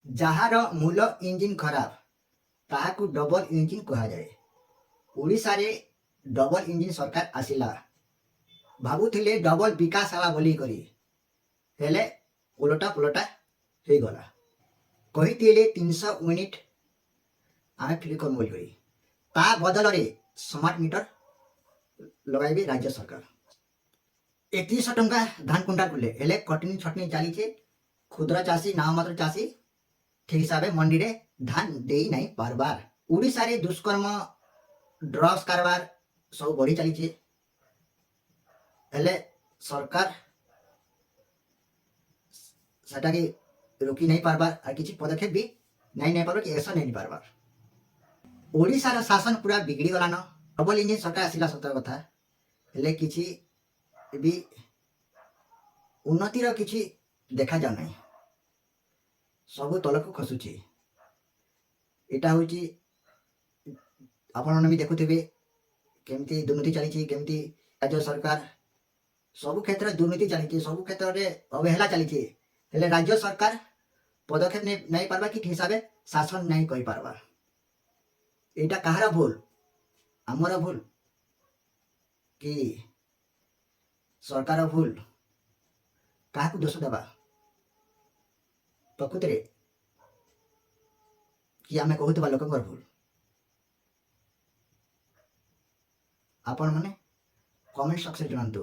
ଯାହାର ମୂଳ ଇଞ୍ଜିନ୍ ଖରାପ ତାହାକୁ ଡବଲ ଇଞ୍ଜିନ୍ କୁହାଯାଏ। ଓଡ଼ିଶାରେ ଡବଲ ଇଞ୍ଜିନ୍ ସରକାର ଆସିଲା, ଭାବୁଥିଲେ ଡବଲ ବିକାଶ ହେବା ବୋଲିକରି, ହେଲେ ଓଲଟା ପଲଟା ହେଇଗଲା। କହିଥିଲେ 300 ୟୁନିଟ୍ ଆମେ ଫ୍ରି କରିବୁ ବୋଲିକରି, ତା ବଦଳରେ ସ୍ମାର୍ଟ ମିଟର ଲଗାଇବେ ରାଜ୍ୟ ସରକାର। 3100 ଟଙ୍କା ଧାନ କୁଣ୍ଟାଲ କଲେ, ହେଲେ କଟନି ଛଟନି ଚାଲିଛେ। କ୍ଷୁଦ୍ର ଚାଷୀ ନାମମାତ୍ର ଚାଷୀ ଠିକ୍ ହିସାବେ ମଣ୍ଡିରେ ଧାନ ଦେଇ ନାଇଁ ପାରବାର। ଓଡ଼ିଶାରେ ଦୁଷ୍କର୍ମ ଡ୍ରଗ୍ସ କାରବାର ସବୁ ବଢ଼ି ଚାଲିଛେ, ହେଲେ ସରକାର ସେଟାକେ ରୋକି ନାଇଁ ପାରବାର আর କିଛି ପଦକ୍ଷେପ ବି ନାଇଁ ନେଇ ପାରବାର କି ଏକ୍ସନ୍ ନେଇ ପାରବାର। ଓଡ଼ିଶାର ଶାସନ ପୁରା ବିଗିଡ଼ି ଗଲାନ। ଡବଲ ଇଞ୍ଜିନ୍ ସରକାର ଆସିଲା ସତ କଥା, ହେଲେ କିଛି ବି ଉନ୍ନତିର କିଛି ଦେଖାଯାଉ ନାହିଁ, ସବୁ ତଳକୁ ଖସୁଛି। ଏଇଟା ହେଉଛି ଆପଣମାନେ ବି ଦେଖୁଥିବେ କେମିତି ଦୁର୍ନୀତି ଚାଲିଛି, କେମିତି ରାଜ୍ୟ ସରକାର ସବୁ କ୍ଷେତ୍ରରେ ଦୁର୍ନୀତି ଚାଲିଛି, ସବୁ କ୍ଷେତ୍ରରେ ଅବହେଳା ଚାଲିଛି, ହେଲେ ରାଜ୍ୟ ସରକାର ପଦକ୍ଷେପ ନାଇଁ ପାରବା କି ଠିକ୍ ହିସାବେ ଶାସନ ନାଇଁ କରିପାରବା। ଏଇଟା କାହାର ଭୁଲ? ଆମର ଭୁଲ କି ସରକାର ଭୁଲ? କାହାକୁ ଦୋଷ ଦେବା? ପ୍ରକୃତରେ କି ଆମେ କହୁଥିବା ଲୋକଙ୍କର ଭୁଲ? ଆପଣମାନେ କମେଣ୍ଟ ସେକ୍ସନରେ ଜଣାନ୍ତୁ।